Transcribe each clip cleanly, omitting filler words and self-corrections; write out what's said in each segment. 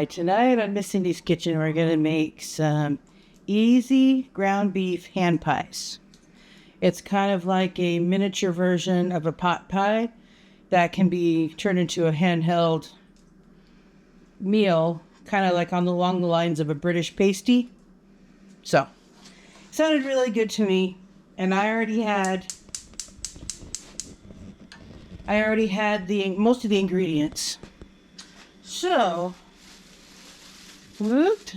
Hi, tonight on Missy's Kitchen, we're going to make some easy ground beef hand pies. It's kind of like a miniature version of a pot pie that can be turned into a handheld meal, kind of like along the lines of a British pasty. So, it sounded really good to me, and I already had most of the ingredients. So, whoops.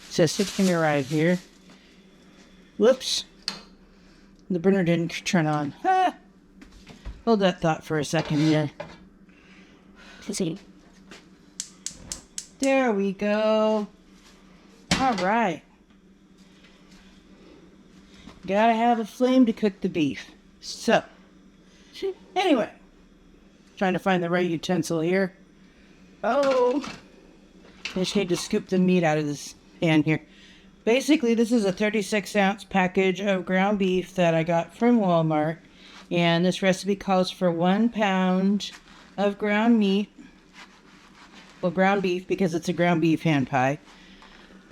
Says 16 right here. Whoops. The burner didn't turn on. Hold that thought for a second here. See. There we go. All right. Gotta have a flame to cook the beef. So, anyway. Trying to find the right utensil here. Oh. I just need to scoop the meat out of this pan here. Basically, this is a 36-ounce package of ground beef that I got from Walmart. And this recipe calls for 1 pound of ground meat. Well, ground beef because it's a ground beef hand pie.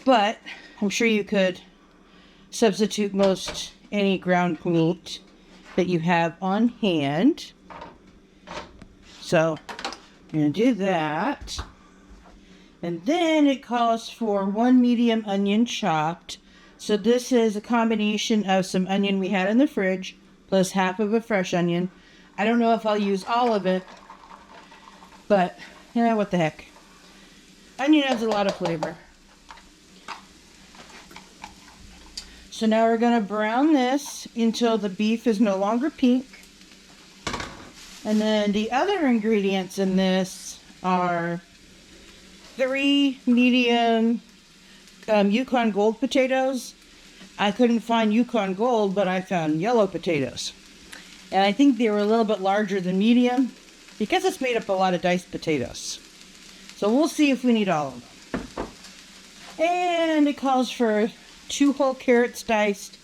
But I'm sure you could substitute most any ground meat that you have on hand. So, I'm going to do that. And then it calls for 1 medium onion chopped. So this is a combination of some onion we had in the fridge, plus half of a fresh onion. I don't know if I'll use all of it, but, what the heck. Onion has a lot of flavor. So now we're going to brown this until the beef is no longer pink. And then the other ingredients in this are 3 medium Yukon Gold potatoes. I couldn't find Yukon Gold, but I found yellow potatoes. And I think they were a little bit larger than medium because it's made up a lot of diced potatoes. So we'll see if we need all of them. And it calls for 2 whole carrots diced.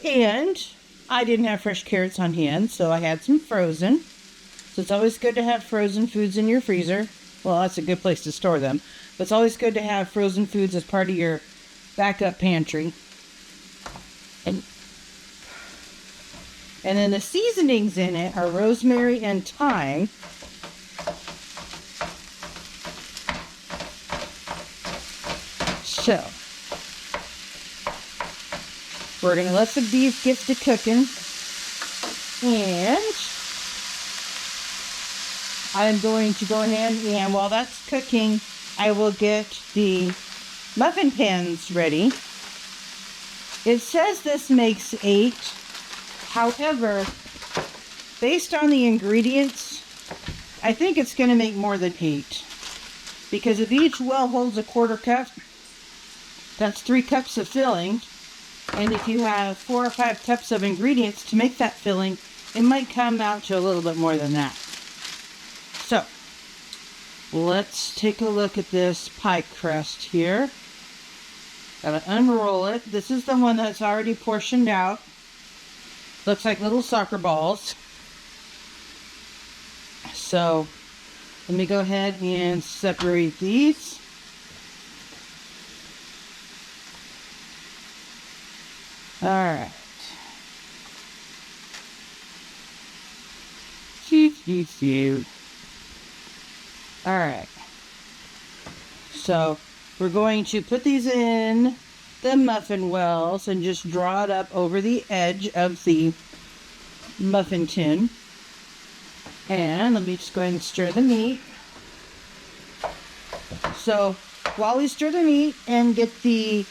And I didn't have fresh carrots on hand, so I had some frozen. So it's always good to have frozen foods in your freezer. Well, that's a good place to store them. But it's always good to have frozen foods as part of your backup pantry. And then the seasonings in it are rosemary and thyme. So, we're going to let the beef get to cooking. And I'm going to go ahead and while that's cooking, I will get the muffin pans ready. It says this makes 8. However, based on the ingredients, I think it's going to make more than 8. Because if each well holds a 1/4 cup, that's 3 cups of filling. And if you have 4 or 5 cups of ingredients to make that filling, it might come out to a little bit more than that. So, let's take a look at this pie crust here. Gotta unroll it. This is the one that's already portioned out. Looks like little soccer balls. So, let me go ahead and separate these. Alright. Alright. So, we're going to put these in the muffin wells and just draw it up over the edge of the muffin tin. And let me just go ahead and stir the meat. So, while we stir the meat and get the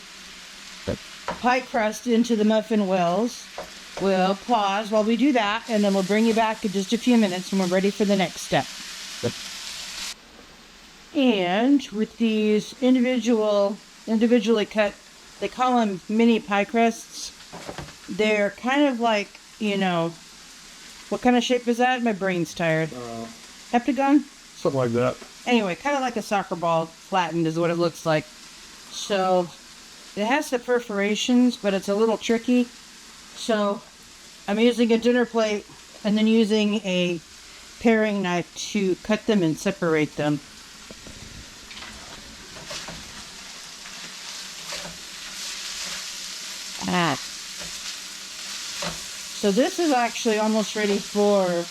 pie crust into the muffin wells, we'll pause while we do that, and then we'll bring you back in just a few minutes when we're ready for the next step. And with these individually cut, they call them mini pie crusts. They're kind of like, what kind of shape is that? My brain's tired. Heptagon? Something like that. Anyway, kind of like a soccer ball, flattened is what it looks like. So, it has the perforations, but it's a little tricky. So, I'm using a dinner plate and then using a paring knife to cut them and separate them. So this is actually almost ready to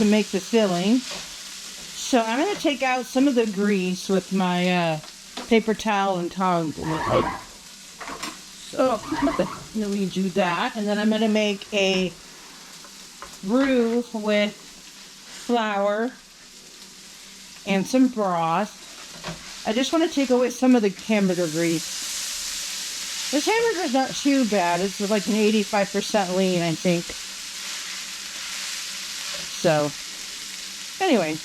make the filling. So I'm going to take out some of the grease with my paper towel and tongs. So then we do that, and then I'm going to make a roux with flour and some broth. I just want to take away some of the hamburger grease. This hamburger's not too bad. It's like an 85% lean, I think. So, anyway.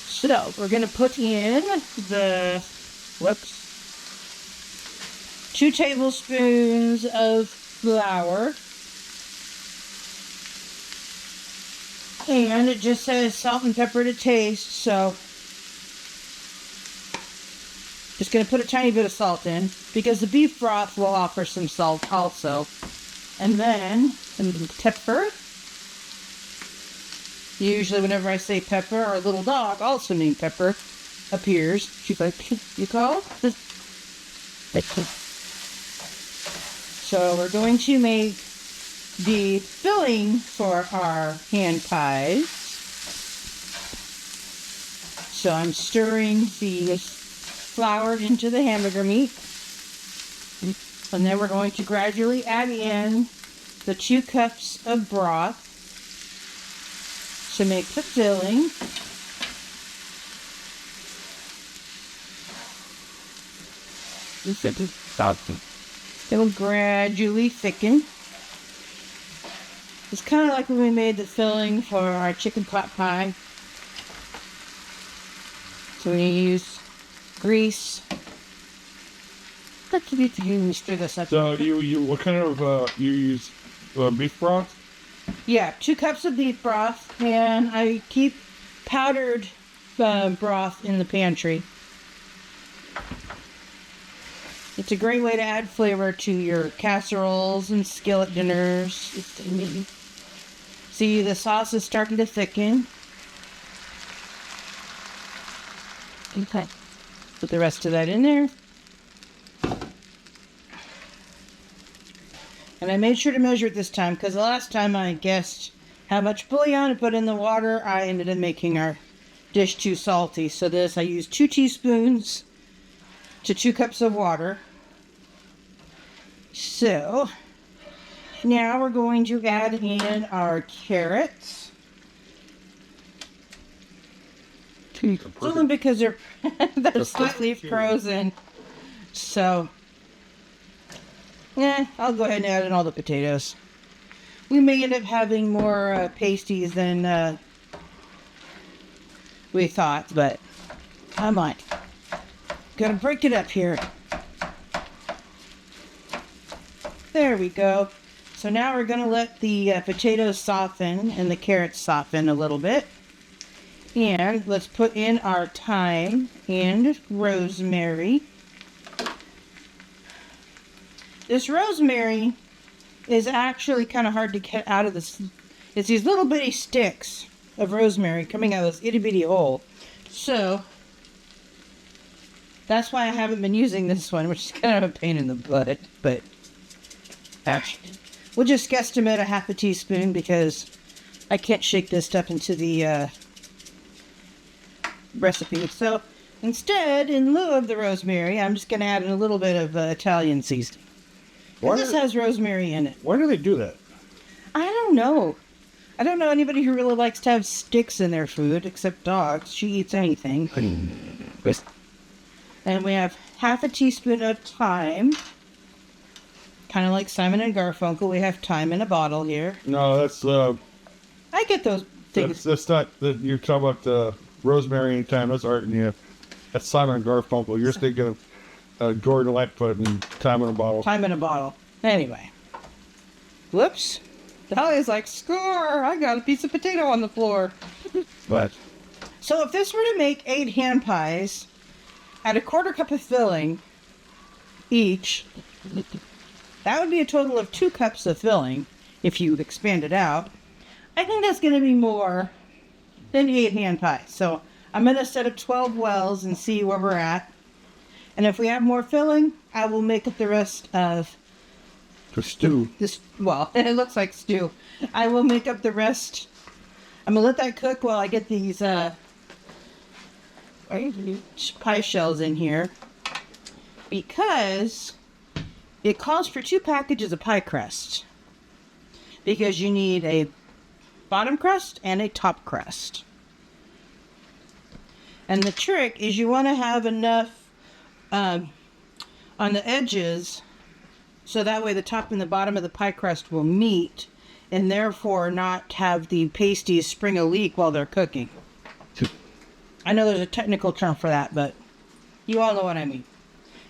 So, we're going to put in the, 2 tablespoons of flour. And it just says salt and pepper to taste, so just going to put a tiny bit of salt in, because the beef broth will offer some salt also. And then some pepper. Usually whenever I say pepper, our little dog, also named Pepper, appears. She's like, you call? So we're going to make the filling for our hand pies. So I'm stirring the flour into the hamburger meat. And then we're going to gradually add in the 2 cups of broth to make the filling. It'll gradually thicken. It's kind of like when we made the filling for our chicken pot pie. So we use grease. Let's stir this up. So you what kind of you use beef broth? Yeah, 2 cups of beef broth, and I keep powdered broth in the pantry. It's a great way to add flavor to your casseroles and skillet dinners. See, the sauce is starting to thicken. Okay. Put the rest of that in there. And I made sure to measure it this time, because the last time I guessed how much bouillon to put in the water, I ended up making our dish too salty. So I used 2 teaspoons to 2 cups of water. So now we're going to add in our carrots. Only because they're slightly frozen. So I'll go ahead and add in all the potatoes. We may end up having more pasties than we thought, but come on. Gotta break it up here. There we go. So now we're gonna let the potatoes soften and the carrots soften a little bit. And let's put in our thyme and rosemary. This rosemary is actually kind of hard to get out of this. It's these little bitty sticks of rosemary coming out of this itty bitty hole. So that's why I haven't been using this one, which is kind of a pain in the butt. But actually, we'll just guesstimate a half a teaspoon, because I can't shake this stuff into the recipe. So instead, in lieu of the rosemary, I'm just going to add in a little bit of Italian seasoning. This has rosemary in it. Why do they do that? I don't know. I don't know anybody who really likes to have sticks in their food, except dogs. She eats anything. And we have half a teaspoon of thyme. Kind of like Simon and Garfunkel, we have thyme in a bottle here. No, that's I get those things. That's not that you're talking about rosemary and thyme. That's art, and yeah, that's Simon and Garfunkel. You're thinking of Gordon Lightfoot and thyme in a bottle. Thyme in a bottle. Anyway. Whoops. Dahlia's like, score! I got a piece of potato on the floor. But So if this were to make 8 hand pies, at a 1/4 cup of filling each, that would be a total of 2 cups of filling if you expand it out. I think that's going to be more than 8 hand pies. So I'm going to set up 12 wells and see where we're at. And if we have more filling, I will make up the rest of To stew. this. Well, it looks like stew. I will make up the rest. I'm gonna let that cook while I get these pie shells in here, because it calls for 2 packages of pie crust, because you need a bottom crust and a top crust. And the trick is you want to have enough on the edges, so that way the top and the bottom of the pie crust will meet, and therefore not have the pasties spring a leak while they're cooking. I know there's a technical term for that, but you all know what I mean.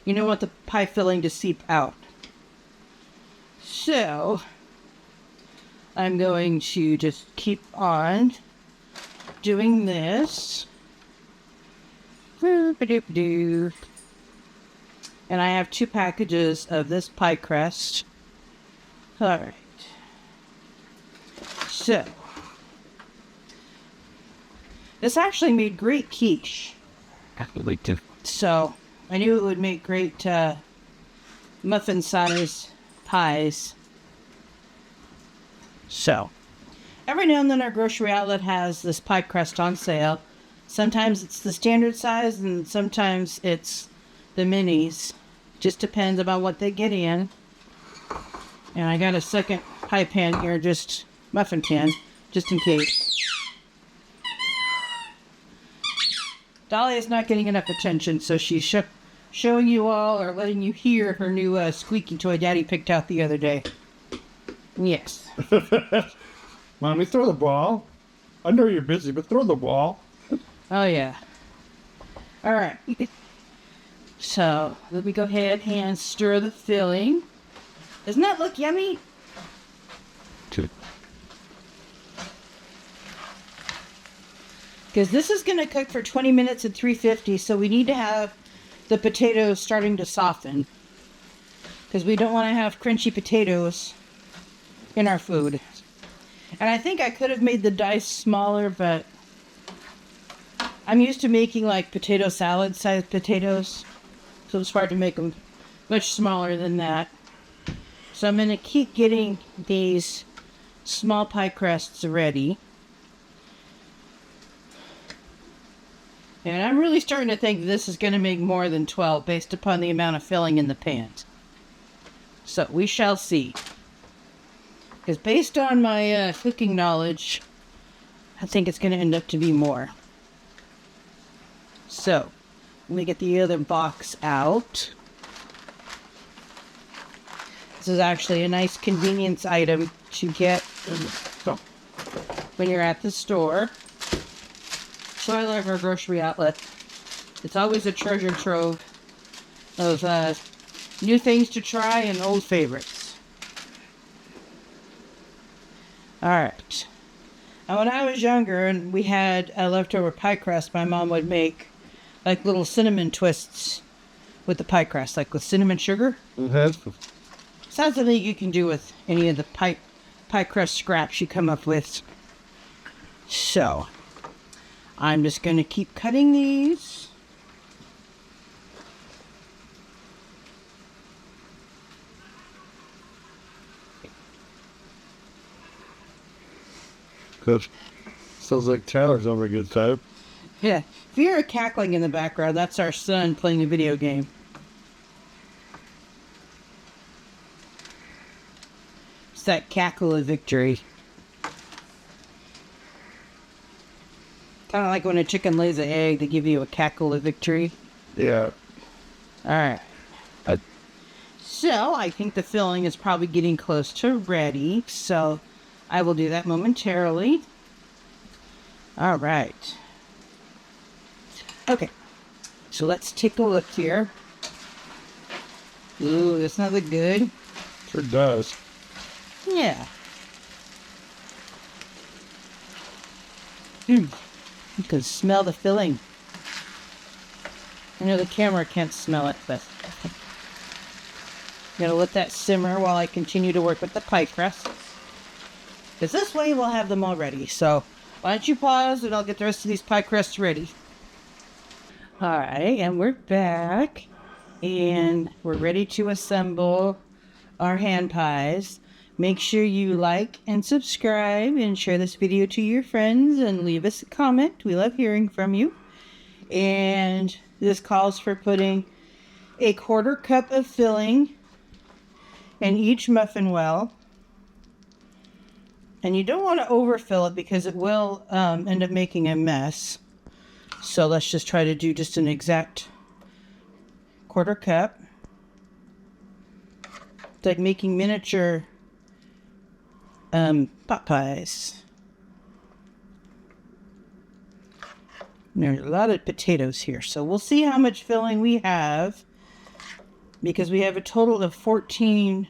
You don't want the pie filling to seep out. So, I'm going to just keep on doing this. And I have 2 packages of this pie crust. Alright. So, this actually made great quiche. So, I knew it would make great muffin size pies. So, every now and then our grocery outlet has this pie crust on sale. Sometimes it's the standard size and sometimes it's the minis. Just depends about what they get in. And I got a second pie pan here, muffin pan, just in case. Dolly is not getting enough attention, so she's showing you all, or letting you hear, her new squeaky toy Daddy picked out the other day. Yes. Mommy, throw the ball. I know you're busy, but throw the ball. Oh, yeah. All right. So, let me go ahead and stir the filling. Doesn't that look yummy? Because this is going to cook for 20 minutes at 350, so we need to have the potatoes starting to soften. Because we don't want to have crunchy potatoes in our food. And I think I could have made the dice smaller, but I'm used to making like potato salad sized potatoes. So it's hard to make them much smaller than that. So I'm going to keep getting these small pie crusts ready. And I'm really starting to think this is going to make more than 12 based upon the amount of filling in the pans. So we shall see. Because based on my cooking knowledge, I think it's going to end up to be more. So, let me get the other box out. This is actually a nice convenience item to get when you're at the store. So I love our grocery outlet. It's always a treasure trove of new things to try and old favorites. Alright. Now when I was younger and we had a leftover pie crust, my mom would make like little cinnamon twists with the pie crust, like with cinnamon sugar. Mm-hmm. Sounds something you can do with any of the pie crust scraps you come up with. So, I'm just going to keep cutting these. Good. Sounds like Tyler's having a good time. Yeah, if you hear cackling in the background, that's our son playing a video game. It's that cackle of victory. Kind of like when a chicken lays an egg, they give you a cackle of victory. Yeah. Alright. So, I think the filling is probably getting close to ready, so I will do that momentarily. Alright. Okay. So let's take a look here. Ooh, this not look good. Sure does. Yeah. You can smell the filling. I know the camera can't smell it, but I'm gonna let that simmer while I continue to work with the pie crust. Because this way we'll have them all ready. So why don't you pause and I'll get the rest of these pie crusts ready. Alright, and we're back. And we're ready to assemble our hand pies. Make sure you like and subscribe and share this video to your friends and leave us a comment. We love hearing from you. And this calls for putting a 1/4 cup of filling in each muffin well. And you don't want to overfill it because it will end up making a mess. So let's just try to do just an exact 1/4 cup. It's like making miniature pot pies. There's a lot of potatoes here, so we'll see how much filling we have, because we have a total of 14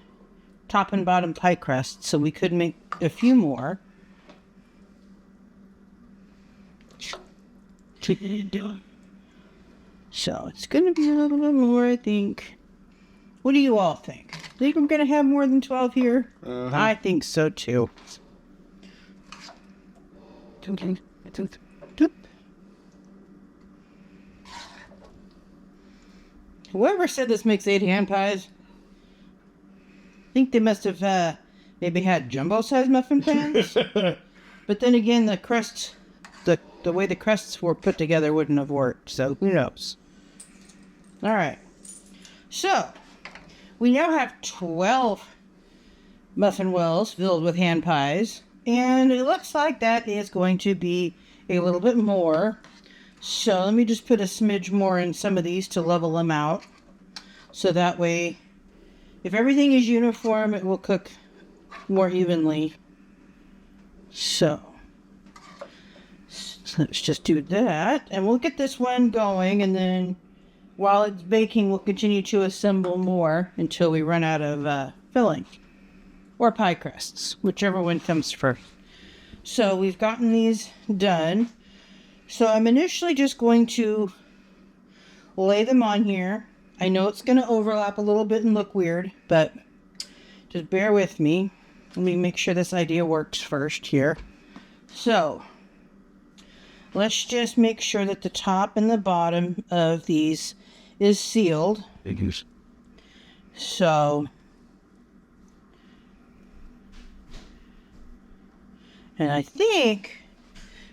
top and bottom pie crusts, so we could make a few more. So it's going to be a little bit more, I think. What do you all think? Think we're going to have more than 12 here? I think so too. Whoever said this makes 8 hand pies, I think they must have maybe had jumbo-sized muffin pans. But then again, the crust, the way the crusts were put together wouldn't have worked, so who knows. All right. So, we now have 12 muffin wells filled with hand pies, and it looks like that is going to be a little bit more. So let me just put a smidge more in some of these to level them out. So that way, if everything is uniform, it will cook more evenly. So let's just do that, and we'll get this one going, and then while it's baking, we'll continue to assemble more until we run out of filling. Or pie crusts, whichever one comes first. So we've gotten these done. So I'm initially just going to lay them on here. I know it's going to overlap a little bit and look weird, but just bear with me. Let me make sure this idea works first here. So let's just make sure that the top and the bottom of these is sealed. So, and I think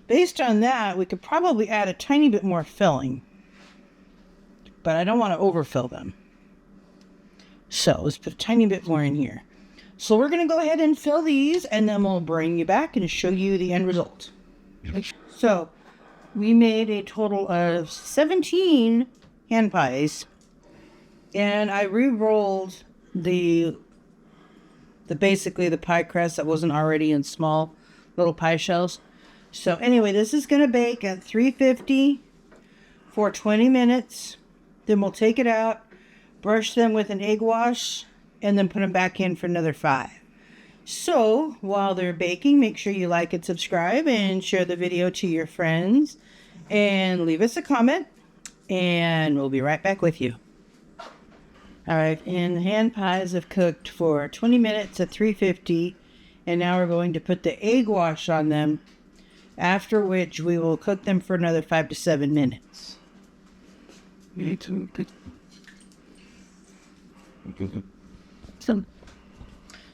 based on that, we could probably add a tiny bit more filling, but I don't want to overfill them. So let's put a tiny bit more in here. So we're going to go ahead and fill these, and then we'll bring you back and show you the end result. So we made a total of 17 hand pies, and I re-rolled the basically the pie crust that wasn't already in small little pie shells. So anyway, this is going to bake at 350 for 20 minutes. Then we'll take it out, brush them with an egg wash, and then put them back in for another 5. So while they're baking, make sure you like and subscribe and share the video to your friends, and leave us a comment, and we'll be right back with you. All right, and the hand pies have cooked for 20 minutes at 350, and now we're going to put the egg wash on them, after which we will cook them for another 5 to 7 minutes.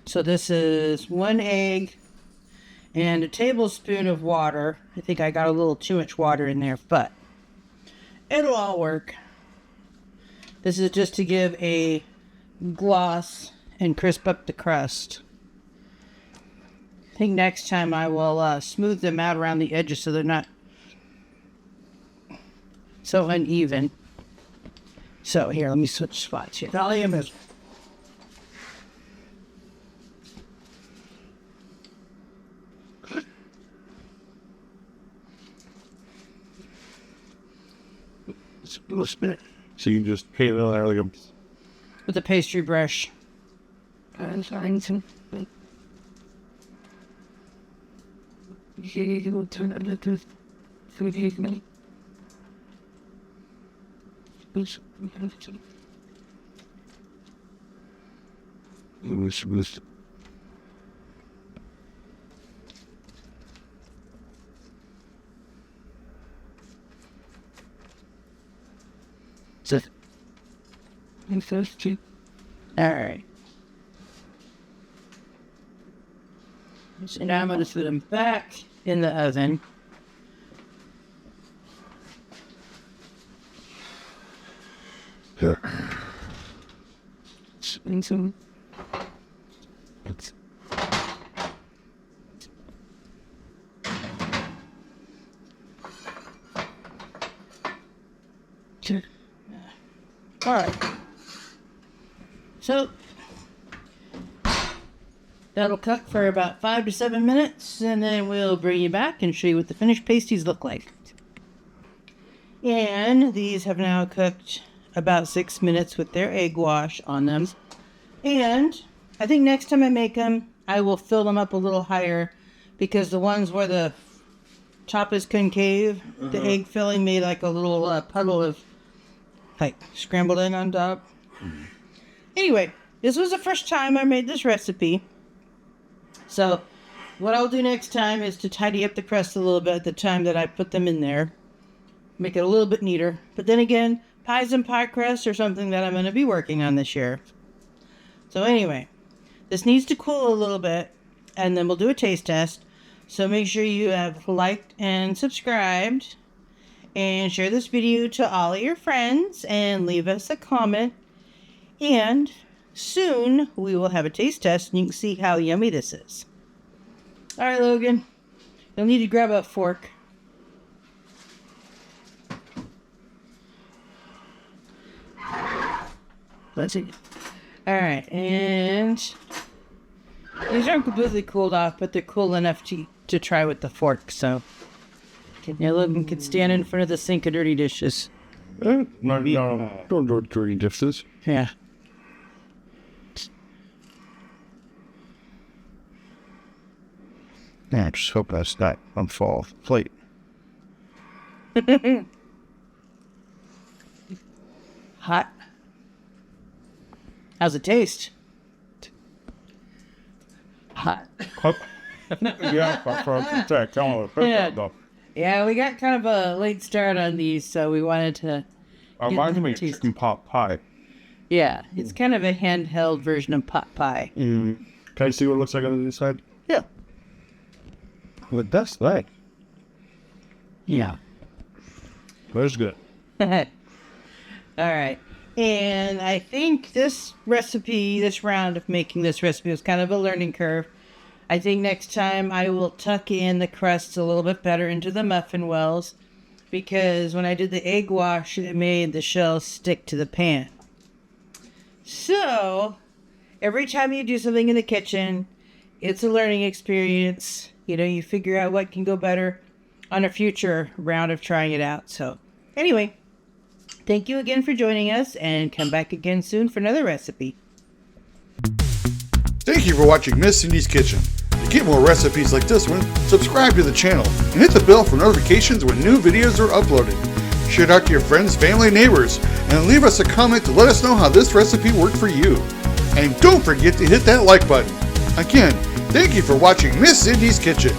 So this is 1 egg and a tablespoon of water. I think I got a little too much water in there, but it'll all work. This is just to give a gloss and crisp up the crust. I think next time I will smooth them out around the edges so they're not so uneven. So here, let me switch spots here. Volume is... So you can just paint it on there like a... with a pastry brush. Alright. So now I'm going to put them back in the oven. Yeah. Some. Alright. So that'll cook for about 5 to 7 minutes, and then we'll bring you back and show you what the finished pasties look like. And these have now cooked about 6 minutes with their egg wash on them. And I think next time I make them, I will fill them up a little higher, because the ones where the top is concave, the egg filling made like a little puddle of like scrambled egg on top. Anyway, this was the first time I made this recipe. So what I'll do next time is to tidy up the crust a little bit at the time that I put them in there. Make it a little bit neater. But then again, pies and pie crust are something that I'm going to be working on this year. So anyway, this needs to cool a little bit, and then we'll do a taste test. So make sure you have liked and subscribed, and share this video to all of your friends, and leave us a comment. And soon we will have a taste test, and you can see how yummy this is. Alright, Logan, you'll need to grab a fork. Let's see. Alright, and these aren't completely cooled off, but they're cool enough to try with the fork, so now Logan can stand in front of the sink of dirty dishes. No, don't do dirty dishes. Yeah. Yeah, I just hope that's not on fall plate. Hot. How's it taste? Hot. Yeah, we got kind of a late start on these, so we wanted to. Reminds me of chicken pot pie. Yeah, it's kind of a handheld version of pot pie. Can I see what it looks like on the inside? Yeah. What that's like? Yeah. That's good. All right. And I think this round of making this recipe was kind of a learning curve. I think next time I will tuck in the crusts a little bit better into the muffin wells, because when I did the egg wash, it made the shells stick to the pan. So, every time you do something in the kitchen, it's a learning experience. You know, you figure out what can go better on a future round of trying it out. So, anyway, thank you again for joining us, and come back again soon for another recipe. Thank you for watching Miss Cindy's Kitchen. To get more recipes like this one, subscribe to the channel and hit the bell for notifications when new videos are uploaded. Share it out to your friends, family, neighbors, and leave us a comment to let us know how this recipe worked for you. And don't forget to hit that like button. Again, thank you for watching Miss Cindy's Kitchen.